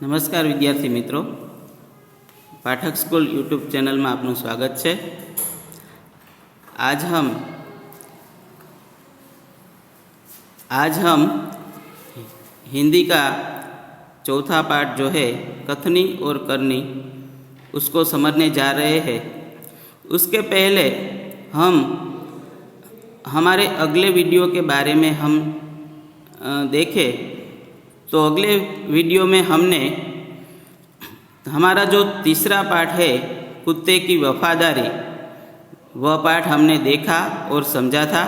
नमस्कार विद्यार्थी मित्रों, पाठक स्कूल यूट्यूब चैनल में आपનું स्वागत है। आज हम हिंदी का चौथा पाठ जो है कथनी और करनी उसको समझने जा रहे हैं। उसके पहले हम हमारे अगले वीडियो के बारे में हम देखें तो अगले वीडियो में हमने हमारा जो तीसरा पाठ है कुत्ते की वफादारी, वह पाठ हमने देखा और समझा था।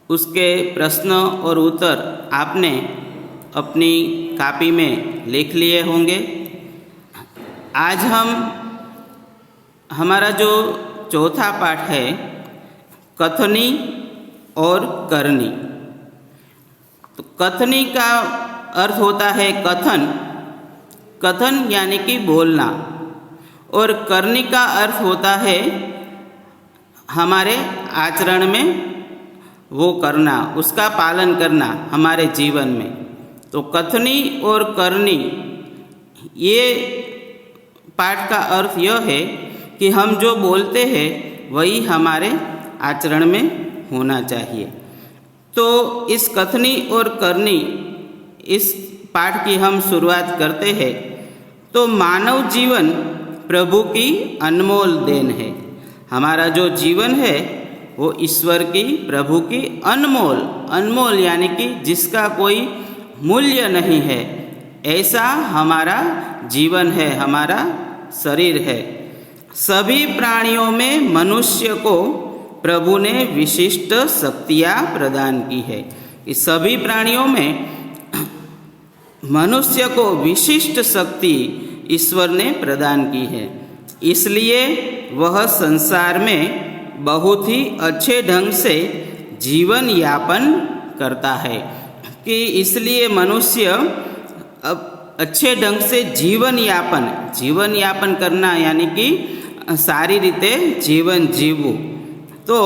उसके प्रश्न और उत्तर आपने अपनी कॉपी में लिख लिए होंगे। आज हमारा जो चौथा पाठ है कथनी और करनी। तो कथनी का अर्थ होता है कथन, कथन यानी कि बोलना, और करनी का अर्थ होता है हमारे आचरण में वो करना, उसका पालन करना हमारे जीवन में। तो कथनी और करनी, ये पाठ का अर्थ यह है कि हम जो बोलते हैं वही हमारे आचरण में होना चाहिए। तो इस कथनी और करनी इस पाठ की हम शुरुआत करते हैं। तो मानव जीवन प्रभु की अनमोल देन है। हमारा जो जीवन है वो ईश्वर की, प्रभु की अनमोल यानी कि जिसका कोई मूल्य नहीं है, ऐसा हमारा जीवन है, हमारा शरीर है। सभी प्राणियों में मनुष्य को प्रभु ने विशिष्ट शक्तियाँ प्रदान की है। इस सभी प्राणियों में मनुष्य को विशिष्ट शक्ति ईश्वर ने प्रदान की है, इसलिए वह संसार में बहुत ही अच्छे ढंग से जीवन यापन करता है। कि इसलिए मनुष्य अब अच्छे ढंग से जीवन यापन करना यानी कि सारी रीते जीवन जीवવું। तो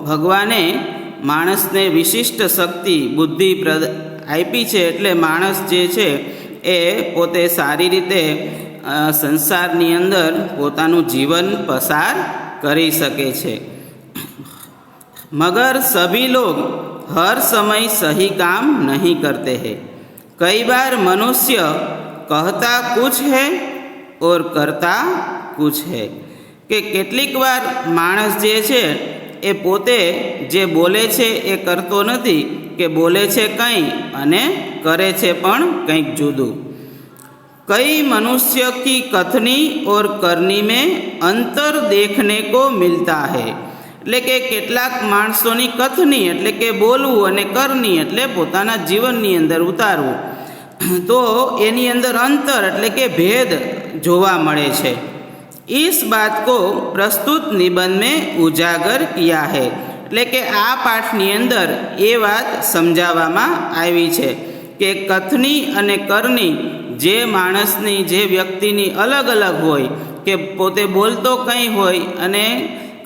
भगवाने माणसने विशिष्ट शक्ति बुद्धि આપી છે, એટલે માણસ જે છે એ પોતે સારી રીતે સંસારની અંદર પોતાનું જીવન પસાર કરી શકે છે। मगर सभी लोग हर समय सही काम नहीं करते हैं। कई बार मनुष्य कहता कुछ है और करता कुछ है। કે કેટલીક વાર માણસ જે છે એ પોતે જે બોલે છે એ કરતો નથી, કે બોલે છે કંઈ અને કરે છે પણ કંઈક જુદું। कई मनुष्य की कथनी और करनी में अंतर देखने को मिलता है। એટલે કે કેટલાક માણસોની કથની એટલે કે બોલવું અને કરनी એટલે પોતાના જીવનની અંદર ઉતારવું, તો એની અંદર અંતર એટલે કે ભેદ જોવા મળે છે। इस बात को प्रस्तुत निबंध में उजागर किया है। એટલે કે આ પાઠની અંદર એ વાત સમજાવવામાં આવી છે કે કથની અને કરની જે માણસની, જે વ્યક્તિની અલગ અલગ હોય, કે પોતે બોલતો કંઈ હોય અને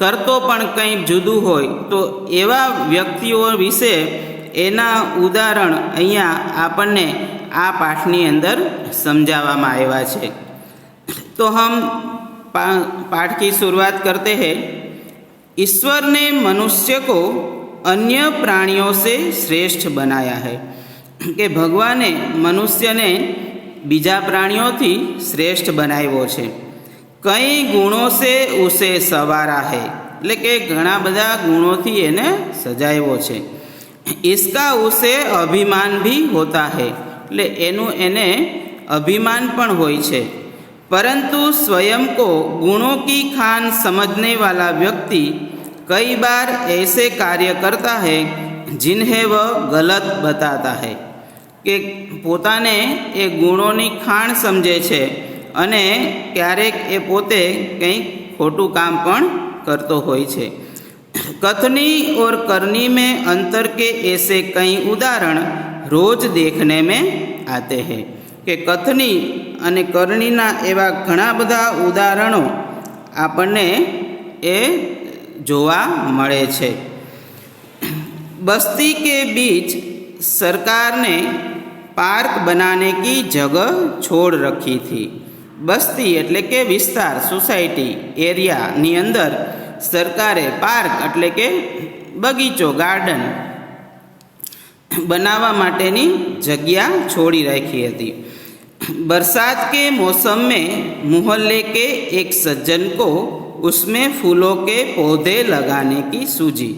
કરતો પણ કંઈ જુદું હોય, તો એવા વ્યક્તિઓ વિશે એના ઉદાહરણ અહીંયા આપણને આ પાઠની અંદર સમજાવવામાં આવ્યા છે। तो हम पाठ की शुरुआत करते हैं। ईश्वर ने मनुष्य को अन्य प्राणियों से श्रेष्ठ बनाया है। कि भगवाने मनुष्य ने बीजा प्राणियों थी श्रेष्ठ बनाव्यो छे। कई गुणों से उसे सवारा है, એટલે કે ઘણા બધા ગુણોથી એને સજાવ્યો છે। इसका उसे अभिमान भी होता है, એટલે એનું એને અભિમાન પણ હોય છે। परंतु स्वयं को गुणों की खान समझने वाला व्यक्ति कई बार ऐसे कार्य करता है जिन्हें वह गलत बताता है। कि પોતાને એ ગુણોની ખાણ સમજે છે અને ક્યારેક એ પોતે કંઈક ખોટું કામ પણ કરતો હોય છે। कथनी और करनी में अंतर के ऐसे कई उदाहरण रोज देखने में आते हैं। કે કથની અને કરણીના એવા ઘણા બધા ઉદાહરણો આપણને એ જોવા મળે છે। बस्ती के बीच सरकार ने पार्क बनाने की जगह छोड़ रखी थी। बस्ती एटले के विस्तार, सोसायटी, एरियानी अंदर सरकारे पार्क एटले के बगीचो, गार्डन बनावा माटेनी जगह छोड़ी राखी थी। बरसात के मौसम में मोहल्ले के एक सज्जन को उसमें फूलों के पौधे लगाने की सूझी।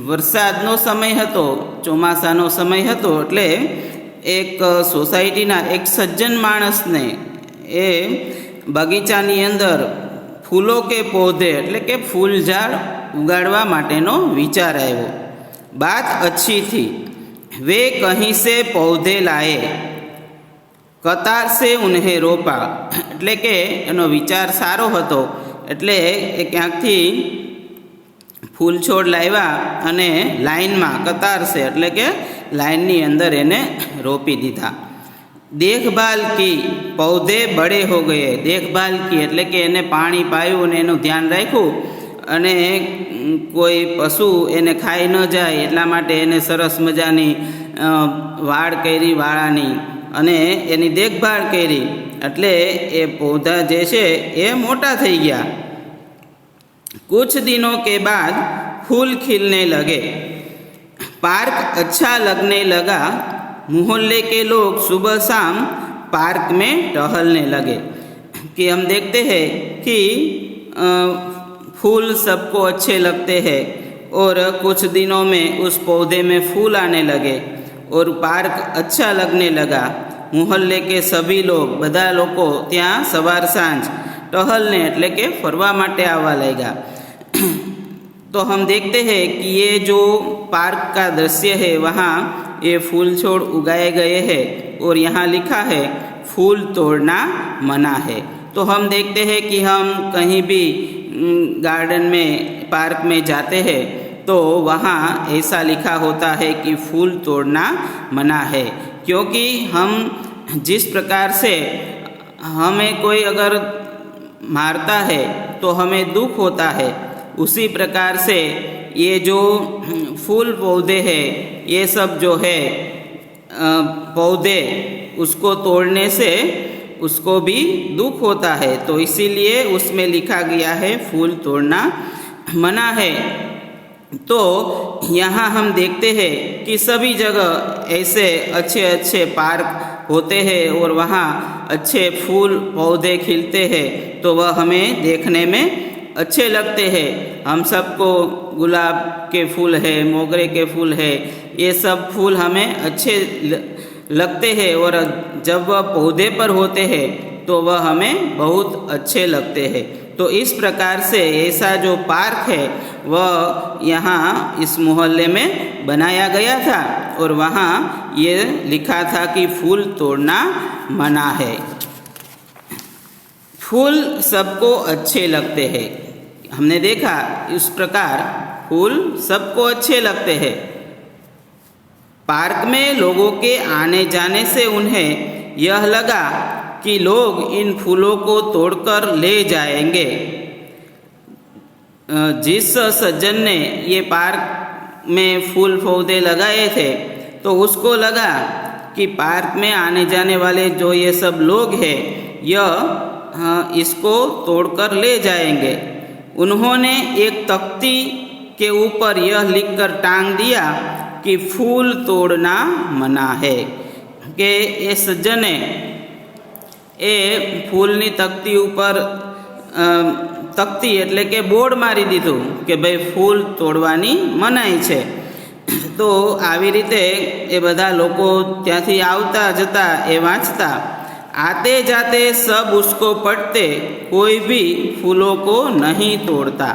वरसादनो समय हतो, ચોમાસાનો समय हतो એટલે एक सोसायटीना एक सज्जन माणसने ए बगीचानी अंदर फूलों के पौधे एटले के फूल झाड़ उगाड़वा माटेनो विचार आव्यो। बात अच्छी थी। वे कहीं से पौधे लाए, कतार से उन्हें रोपा। एटले के एनो विचार सारो हतो एटले क्यांकथी फूल छोड़ लाव्या अने लाइन में कतार से एटले के लाइन नी अंदर एने रोपी दीधा। देखभाल की, पौधे बड़े हो गए। देखभाल की एटले के एने पाणी पायु ने एनु ध्यान राख्यु अने कोई पशु एने खाई न जाए एटला माटे एने सरस मजानी वाड़ करी, वाळानी अने एनी देखभाल करी एटले ए पौधा जे छे ए मोटा थई गया। कुछ दिनों के बाद फूल खिलने लगे, पार्क अच्छा लगने लगा। मोहल्ले के लोग सुबह शाम पार्क में टहलने लगे। कि हम देखते हैं कि फूल सबको अच्छे लगते हैं और कुछ दिनों में उस पौधे में फूल आने लगे और पार्क अच्छा लगने लगा। मोहल्ले के सभी लोग, बधा लोग त्यां सवार सांज टहलने एटले के फरवा माटे आवा लग्या। तो हम देखते हैं कि ये जो पार्क का दृश्य है वहाँ ये फूल छोड़ उगाए गए हैं और यहाँ लिखा है फूल तोड़ना मना है। तो हम देखते हैं कि हम कहीं भी गार्डन में, पार्क में जाते हैं तो वहाँ ऐसा लिखा होता है कि फूल तोड़ना मना है। क्योंकि हम जिस प्रकार से हमें कोई अगर मारता है तो हमें दुख होता है, उसी प्रकार से ये जो फूल पौधे हैं ये सब जो है पौधे, उसको तोड़ने से उसको भी दुख होता है। तो इसीलिए उसमें लिखा गया है फूल तोड़ना मना है। तो यहाँ हम देखते हैं कि सभी जगह ऐसे अच्छे अच्छे पार्क होते हैं और वहाँ अच्छे फूल पौधे खिलते हैं तो वह हमें देखने में अच्छे लगते हैं। हम सबको गुलाब के फूल है, मोगरे के फूल है, ये सब फूल हमें अच्छे लगते हैं और जब वह पौधे पर होते हैं तो वह हमें बहुत अच्छे लगते हैं। तो इस प्रकार से ऐसा जो पार्क है वह यहाँ इस मोहल्ले में बनाया गया था और वहाँ ये लिखा था कि फूल तोड़ना मना है। फूल सबको अच्छे लगते हैं। हमने देखा इस प्रकार फूल सबको अच्छे लगते हैं। पार्क में लोगों के आने जाने से उन्हें यह लगा कि लोग इन फूलों को तोड़कर ले जाएंगे। जिस सज्जन ने ये पार्क में फूल पौधे लगाए थे तो उसको लगा कि पार्क में आने जाने वाले जो ये सब लोग हैं यह इसको तोड़कर ले जाएंगे। उन्होंने एक तख्ती के ऊपर यह लिखकर टांग दिया कि फूल तोड़ना मना है। कि ये सज्जने ए फूलनी तख्ती ऊपर तख्ती एटले के बोर्ड मारी दीधुं कि भाई फूल तोड़वानी मनाई छे। तो आवी रीते ए बधा लोको त्यांथी आवता जता ए वाँचता, आते जाते सब उसको पढ़ते, कोई भी फूलों को नहीं तोड़ता।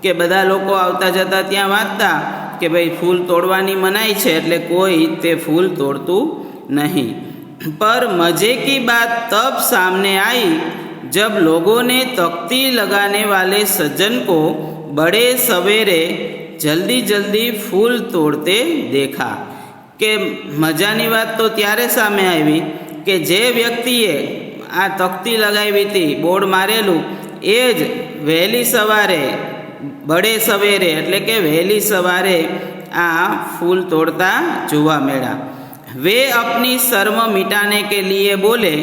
कि बधा लोको आवता जता त्यां वाँचता कि भाई फूल तोड़वानी मनाई छे एटले कोई ते फूल तोड़तुं नहीं। पर मज़े की बात तब सामने आई जब लोगों ने तख्ती लगाने वाले सज्जन को बड़े सवेरे जल्दी जल्दी फूल तोड़ते देखा। कि मजानी बात तो त्यारे सामे आई कि जे व्यक्तिए आ तख्ती लगावी थी, बोर्ड मारेलू, ए ज वहेली सवारे बड़े सवेरे एटले के वहेली सवारे आ फूल तोड़ता जोवा मळ्या। वे अपनी शर्म मिटाने के लिए बोले,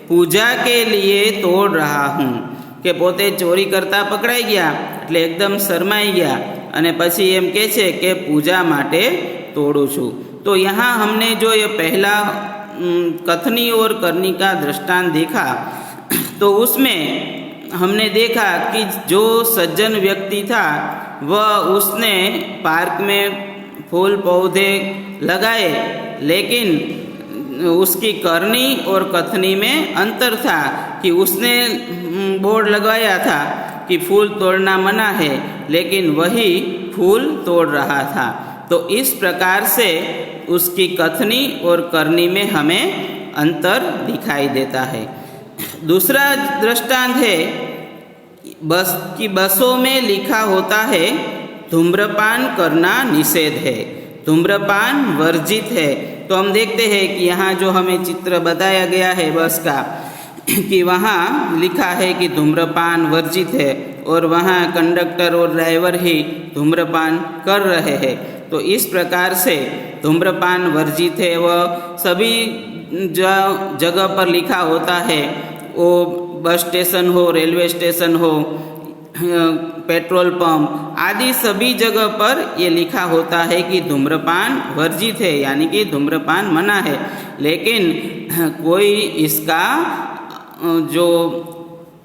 पूजा के लिए तोड़ रहा हूँ। કે પોતે ચોરી કરતા પકડાઈ ગયા એટલે એકદમ શરમાઈ ગયા અને પછી એમ કહે છે કે પૂજા માટે तोड़ू छूँ। तो यहाँ हमने जो ये पहला कथनी और करनी का दृष्टांत देखा, तो उसमें हमने देखा कि जो सज्जन व्यक्ति था वह उसने पार्क में फूल पौधे लगाए, लेकिन उसकी करनी और कथनी में अंतर था कि उसने बोर्ड लगाया था कि फूल तोड़ना मना है, लेकिन वही फूल तोड़ रहा था। तो इस प्रकार से उसकी कथनी और करनी में हमें अंतर दिखाई देता है। दूसरा दृष्टांत है बसों में लिखा होता है धूम्रपान करना निषेध है, धूम्रपान वर्जित है। तो हम देखते हैं कि यहाँ जो हमें चित्र बताया गया है बस का, कि वहाँ लिखा है कि धूम्रपान वर्जित है और वहाँ कंडक्टर और ड्राइवर ही धूम्रपान कर रहे हैं। तो इस प्रकार से धूम्रपान वर्जित है, वह सभी जगह पर लिखा होता है, वो बस स्टेशन हो, रेलवे स्टेशन हो, पेट्रोल पंप आदि सभी जगह पर ये लिखा होता है कि धूम्रपान वर्जित है, यानी कि धूम्रपान मना है, लेकिन कोई इसका जो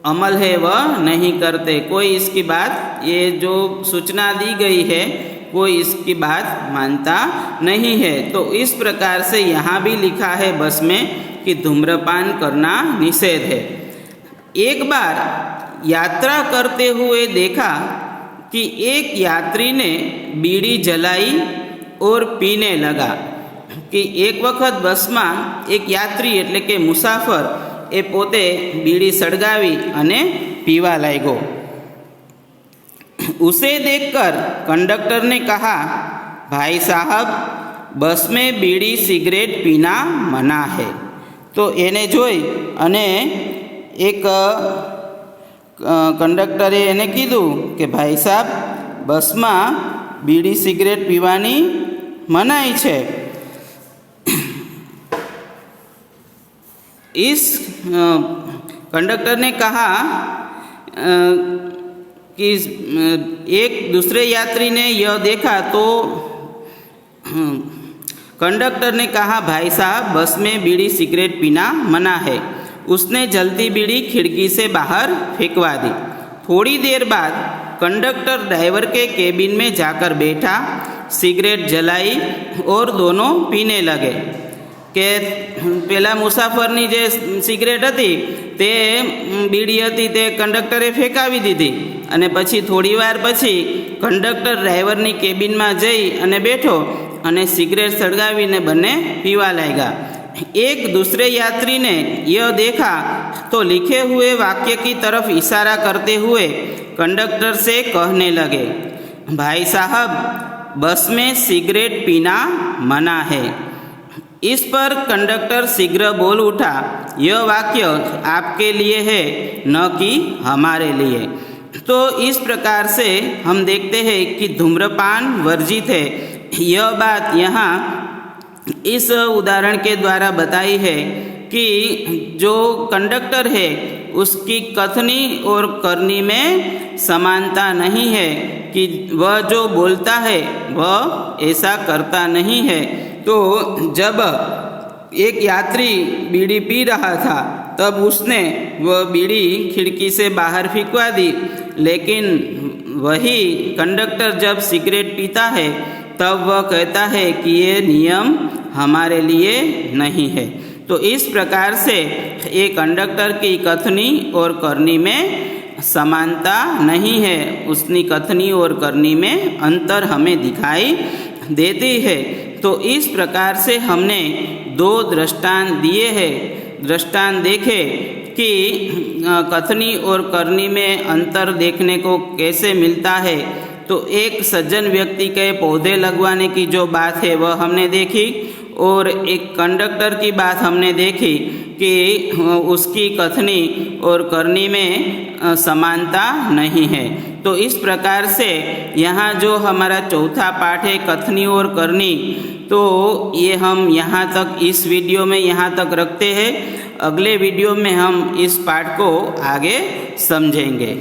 अमल है वह नहीं करते, कोई इसकी बात, ये जो सूचना दी गई है कोई इसकी बात मानता नहीं है। तो इस प्रकार से यहाँ भी लिखा है बस में कि धूम्रपान करना निषेध है। एक बार यात्रा करते हुए देखा कि एक यात्री ने बीड़ी जलाई और पीने लगा। कि एक वक्त बस में एक यात्री एटले के मुसाफर ए पोते बीड़ी सળગાવી અને पीवा लागो। उसे देखकर कंडक्टर ने कहा, भाई साहब, बस में बीड़ी सिगरेट पीना मना है। तो एने जोई अने एक कंडक्टरे एने कीधुं कि भाई साहब, बस में बीड़ी सिगरेट पीवानी मनाई छे। इस कंडक्टर ने कहा कि एक दूसरे यात्री ने यह देखा, तो कंडक्टर ने कहा, भाई साहब, बस में बीड़ी सिगरेट पीना मना है। उसने जलती बीड़ी खिड़की से बाहर फेंकवा दी। थोड़ी देर बाद कंडक्टर ड्राइवर के केबिन में जाकर बैठा, सिगरेट जलाई और दोनों पीने लगे। के पेला मुसाफरनी जे सिगरेट हती ते बीड़ी हती ते कंडक्टरे फेंकावी दीधी अने पछी थोड़ी वार पछी कंडक्टर ड्राइवरनी केबिन में जई अने बैठो अने सिगरेट सળગાવીને बने पीवा लाग्या। एक दूसरे यात्री ने यह देखा तो लिखे हुए वाक्य की तरफ इशारा करते हुए कंडक्टर से कहने लगे, भाई साहब, बस में सिगरेट पीना मना है। इस पर कंडक्टर शीघ्र बोल उठा, यह वाक्य आपके लिए है, न कि हमारे लिए। तो इस प्रकार से हम देखते हैं कि धूम्रपान वर्जित है। यह बात यहाँ इस उदाहरण के द्वारा बताई है कि जो कंडक्टर है उसकी कथनी और करनी में समानता नहीं है, कि वह जो बोलता है वह ऐसा करता नहीं है। तो जब एक यात्री बीड़ी पी रहा था तब उसने वह बीड़ी खिड़की से बाहर फेंकवा दी, लेकिन वही कंडक्टर जब सिगरेट पीता है तब वह कहता है कि ये नियम हमारे लिए नहीं है। तो इस प्रकार से एक कंडक्टर की कथनी और करनी में समानता नहीं है, उसकी कथनी और करनी में अंतर हमें दिखाई देती है। तो इस प्रकार से हमने दो दृष्टांत दिए हैं, दृष्टांत देखे कि कथनी और करनी में अंतर देखने को कैसे मिलता है। तो एक सज्जन व्यक्ति के पौधे लगवाने की जो बात है वह हमने देखी, और एक कंडक्टर की बात हमने देखी कि उसकी कथनी और करनी में समानता नहीं है। तो इस प्रकार से यहाँ जो हमारा चौथा पाठ है कथनी और करनी, तो ये हम यहाँ तक इस वीडियो में यहाँ तक रखते हैं। अगले वीडियो में हम इस पाठ को आगे समझेंगे।